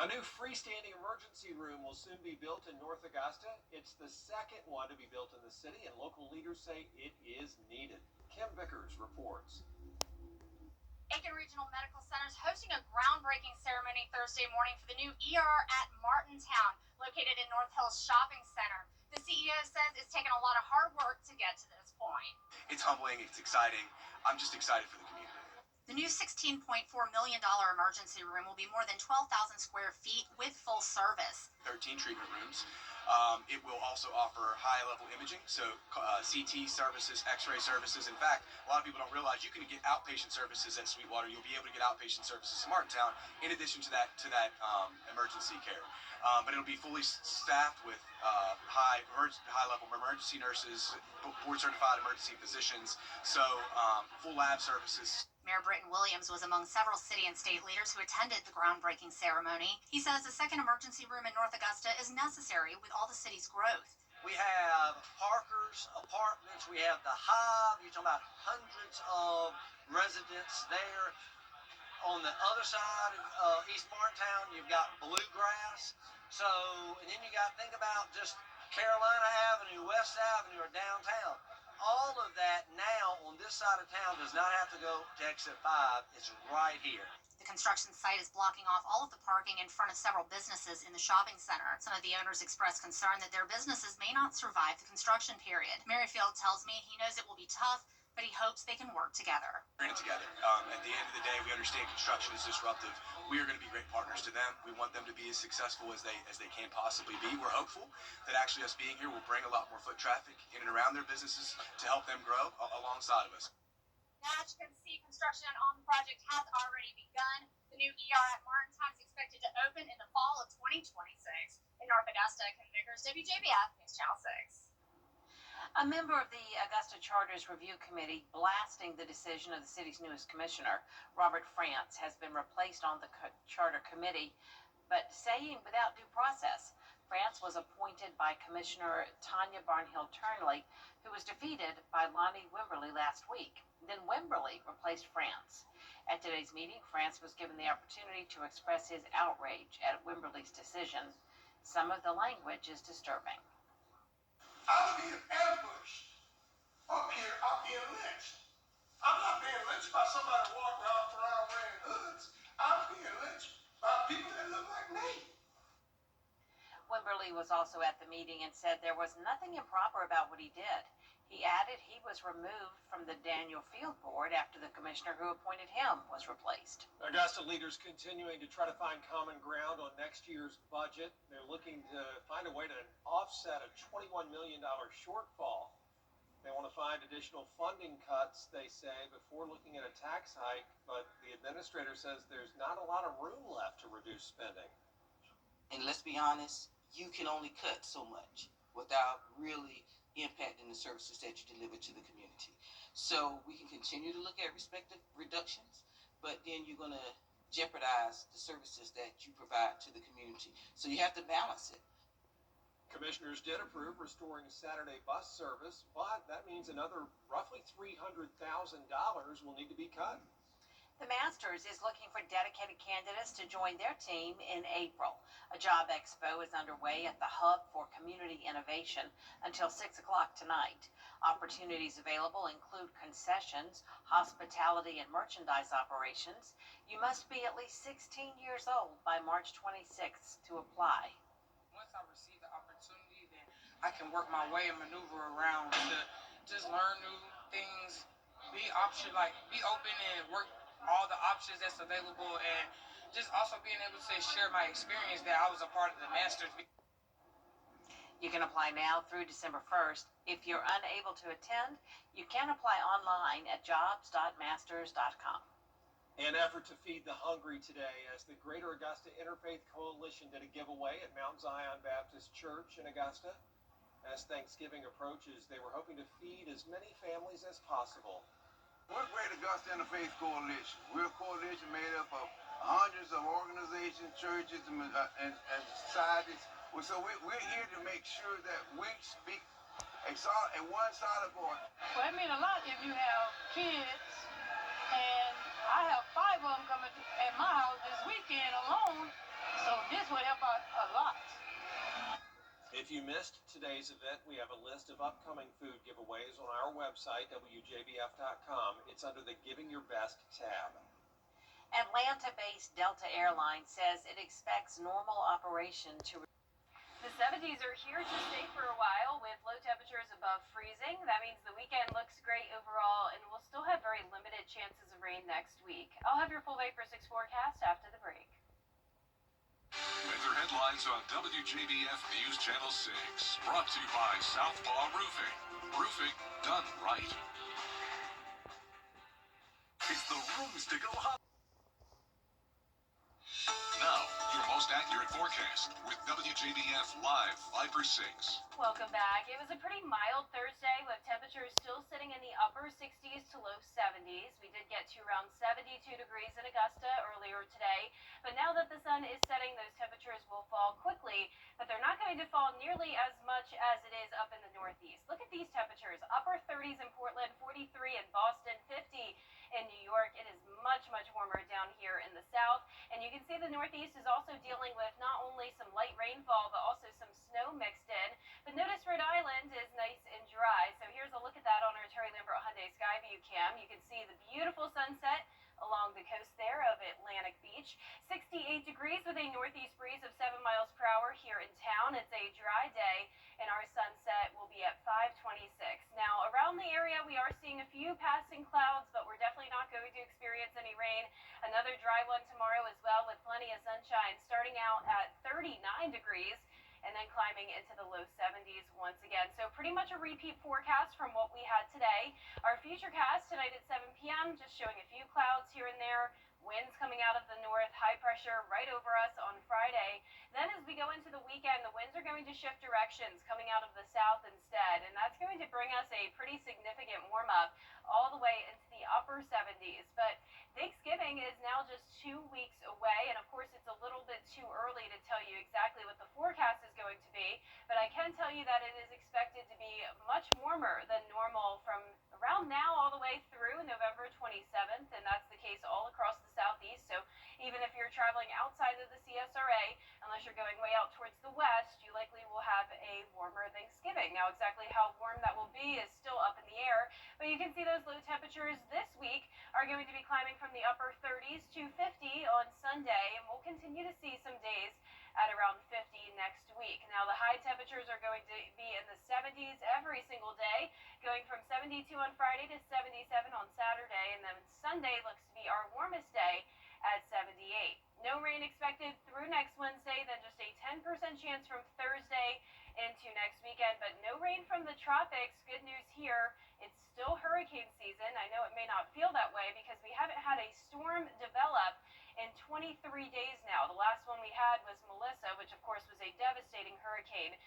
A new freestanding emergency room will soon be built in North Augusta. It's the second one to be built in the city, and local leaders say it is needed. Kim Vickers reports. Aiken Regional Medical Center is hosting a groundbreaking ceremony Thursday morning for the new ER at Martintown, located in North Hills Shopping Center. The CEO says it's taken a lot of hard work to get to this point. It's humbling. It's exciting. I'm just excited for the community. The new $16.4 million emergency room will be more than 12,000 square feet with full service. 13 treatment rooms. It will also offer high-level imaging, so CT services, X-ray services. In fact, a lot of people don't realize you can get outpatient services at Sweetwater. You'll be able to get outpatient services in Martintown in addition to that emergency care. But it'll be fully staffed with high-level emergency nurses, board-certified emergency physicians, so full lab services. Mayor Britton Williams was among several city and state leaders who attended the groundbreaking ceremony. He says a second emergency room in North Augusta is necessary with all the city's growth. We have Parker's Apartments, we have the Hive, you're talking about hundreds of residents there. On the other side of East Martintown, you've got Bluegrass. So, and then you got to think about just Carolina Avenue, West Avenue, or downtown. All of that now on this side of town does not have to go to exit 5. It's right here. The construction site is blocking off all of the parking in front of several businesses in the shopping center. Some of the owners expressed concern that their businesses may not survive the construction period. Merrifield tells me he knows it will be tough, but he hopes they can work together. We're in it together. At the end of the day, we understand construction is disruptive. We are going to be great partners to them. We want them to be as successful as they can possibly be. We're hopeful that actually us being here will bring a lot more foot traffic in and around their businesses to help them grow alongside of us. As you can see, construction on the project has already begun. The new ER at Martintown is expected to open in the fall of 2026. In North Augusta, Kim Vickers, WJBF, News Channel 6. A member of the Augusta Charters Review Committee blasting the decision of the city's newest commissioner, Robert France, has been replaced on the Charter Committee, but saying without due process. France was appointed by Commissioner Tanya Barnhill-Turnley, who was defeated by Lonnie Wimberly last week. Then Wimberly replaced France. At today's meeting, France was given the opportunity to express his outrage at Wimberly's decision. Some of the language is disturbing. I'm being ambushed. I'm being lynched. I'm not being lynched by somebody walking around wearing hoods. I'm being lynched by people that look like me. Wimberly was also at the meeting and said there was nothing improper about what he did. He added he was removed from the Daniel Field Board after the commissioner who appointed him was replaced. Augusta leaders continuing to try to find common ground on next year's budget. They're looking to find a way to offset a $21 million shortfall. They want to find additional funding cuts, they say, before looking at a tax hike, but the administrator says there's not a lot of room left to reduce spending. And let's be honest, you can only cut so much without really impacting the services that you deliver to the community. So we can continue to look at respective reductions, but then you're going to jeopardize the services that you provide to the community. So you have to balance it. Commissioners did approve restoring Saturday bus service, but that means another roughly $300,000 will need to be cut. The Masters is looking for dedicated candidates to join their team in April. A job expo is underway at the Hub for Community Innovation until 6 o'clock tonight. Opportunities available include concessions, hospitality, and merchandise operations. You must be at least 16 years old by March 26th to apply. Once I receive the opportunity, then I can work my way and maneuver around to just learn new things, be open and work all the options that's available, and just also being able to share my experience that I was a part of the Masters. You can apply now through December 1st. If you're unable to attend, you can apply online at jobs.masters.com. An effort to feed the hungry today as the Greater Augusta Interfaith Coalition did a giveaway at Mount Zion Baptist Church in Augusta. As Thanksgiving approaches, they were hoping to feed as many families as possible. We're Greater Augusta Interfaith Coalition. We're a coalition made up of hundreds of organizations, churches, and societies. So we're here to make sure that we speak a one solid voice. Well, it means a lot if you have kids, and I have 5 of them coming at my house this weekend alone. So this will help out a lot. If you missed today's event, we have a list of upcoming food giveaways on our website, WJBF.com. It's under the Giving Your Best tab. Atlanta-based Delta Airlines says it expects normal operation to. The 70s are here to stay for a while with low temperatures above freezing. That means the weekend looks great overall, and we'll still have very limited chances of rain next week. I'll have your full Vapor 6 forecast after the break. Weather headlines on WJBF News Channel 6. Brought to you by Southpaw Roofing. Roofing done right. It's the rooms to go hot. Now, your most accurate forecast with WJBF Live Viper 6. Welcome back. It was a pretty mild Thursday with temperatures still sitting in the upper 60s to low 70s. We did get to around 72 degrees in Augusta earlier today, but now that the sun is setting, those temperatures will fall quickly, but they're not going to fall nearly as much as it is up in the Northeast. Look at these temperatures. Upper 30s in Portland, 43 in Boston, 50 in New York. It is much, much warmer down here in the South, and you can see the Northeast is also dealing with not only some light rainfall, but also some snow mixed in. But notice Rhode Island is nice and dry. So here's a look at that on our Terry Lambert Hyundai Skyview cam. You can see the beautiful sunset along the coast there of Atlantic Beach. 68 degrees with a northeast breeze of 7 miles per hour here in town. It's a dry day, and our sunset will be at 5:26. Now, around the area, we are seeing a few passing clouds, but we're definitely not going to experience any rain. Another dry one tomorrow as well, with plenty of sunshine, starting out at 39 degrees and then climbing into the low 70s once again. So pretty much a repeat forecast from what we had today. Our futurecast tonight at 7 p.m. just showing a few clouds here and there. Winds coming out of the north, high pressure right over us on Friday. Then as we go into the weekend, the winds are going to shift directions, coming out of the south instead, and that's going to bring us a pretty significant warm-up all the way into the upper 70s. But Thanksgiving is now just 2 weeks away, and of course it's a little bit too early to tell you exactly what the forecast is going to be, but I can tell you that it is expected to be much warmer than normal from around now all the way through November 27th, and that's the case all across the southeast. So even if you're traveling outside of the CSRA, unless you're going way out towards the west, you likely will have a warmer Thanksgiving. Now exactly how warm that will be is still up in the air, but you can see those low temperatures this week are going to be climbing from the upper 30s to 50 on Sunday, and we'll continue to see some days at around 50 next week. Now the high temperatures are going to be in the 70s every single day, going from 72 on Friday to 77 on Saturday, and then Sunday looks to be our warmest day at 78. No rain expected through next Wednesday, then just a 10% chance from Thursday into next weekend, but no rain from the tropics. Good news here, it's still hurricane season. I know it may not feel that way because we haven't had a storm develop in 23 days now. The last one we had was Melissa, which of course was a devastating hurricane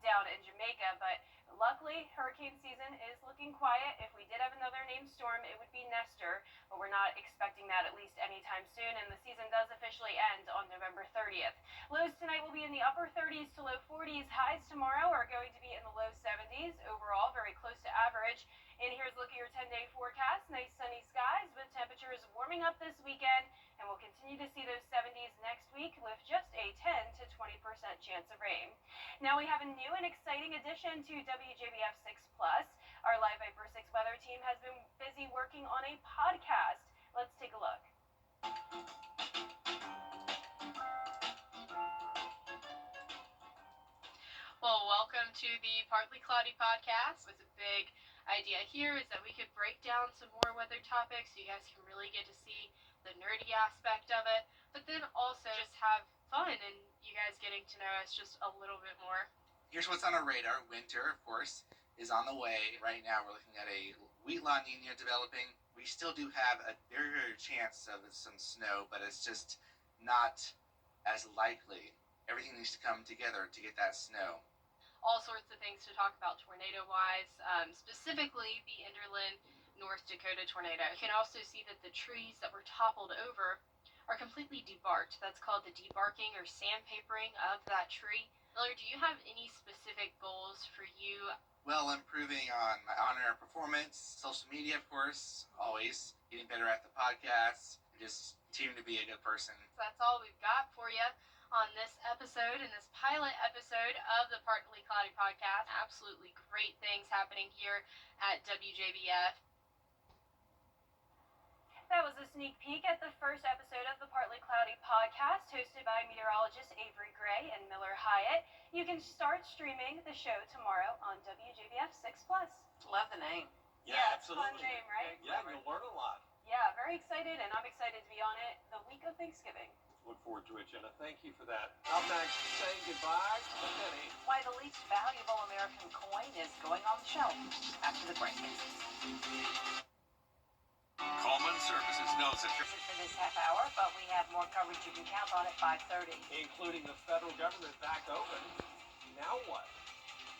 down in Jamaica, but luckily hurricane season is looking quiet. If we did have another named storm, it would be Nestor, but we're not expecting that at least anytime soon, and the season does officially end on November 30th. Lows tonight will be in the upper 30s to low 40s. Highs tomorrow are going to be in the low 70s. Overall, very close to average. And here's a look at your 10-day forecast. Nice sunny skies with temperatures warming up this weekend, and we'll continue to see those 70s next week with just a 10 to 20% chance of rain. Now we have a new and exciting addition to WJBF 6 Plus. Our Live Viper 6 weather team has been busy working on a podcast. Let's take a look. Well, welcome to the Partly Cloudy podcast. With a big idea here is that we could break down some more weather topics so you guys can really get to see the nerdy aspect of it, but then also just have fun and you guys getting to know us just a little bit more. Here's what's on our radar. Winter, of course, is on the way. Right now we're looking at a wheat La Nina developing. We still do have a very, very chance of some snow, but it's just not as likely. Everything needs to come together to get that snow. All sorts of things to talk about tornado-wise, specifically the Enderlin, North Dakota tornado. You can also see that the trees that were toppled over are completely debarked. That's called the debarking or sandpapering of that tree. Miller, do you have any specific goals for you? Well, improving on my on-air performance, social media, of course, always getting better at the podcast, just continue to be a good person. So that's all we've got for you on this episode, in this pilot episode of the Partly Cloudy podcast. Absolutely great things happening here at WJBF. That was a sneak peek at the first episode of the Partly Cloudy podcast, hosted by meteorologists Avery Gray and Miller Hyatt. You can start streaming the show tomorrow on WJBF 6 Plus. Love the name. Yeah, it's a fun name, right? Yeah, you'll learn a lot. Yeah, very excited, and I'm excited to be on it the week of Thanksgiving. Look forward to it, Jenna. Thank you for that. Up next, saying goodbye to the penny. Why the least valuable American coin is going on the shelf after the break. Coleman Services knows that This is for this half hour, but we have more coverage you can count on at 5:30. Including the federal government back open. Now what?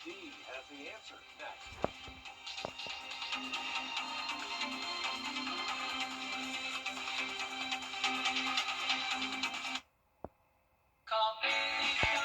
Dee has the answer next.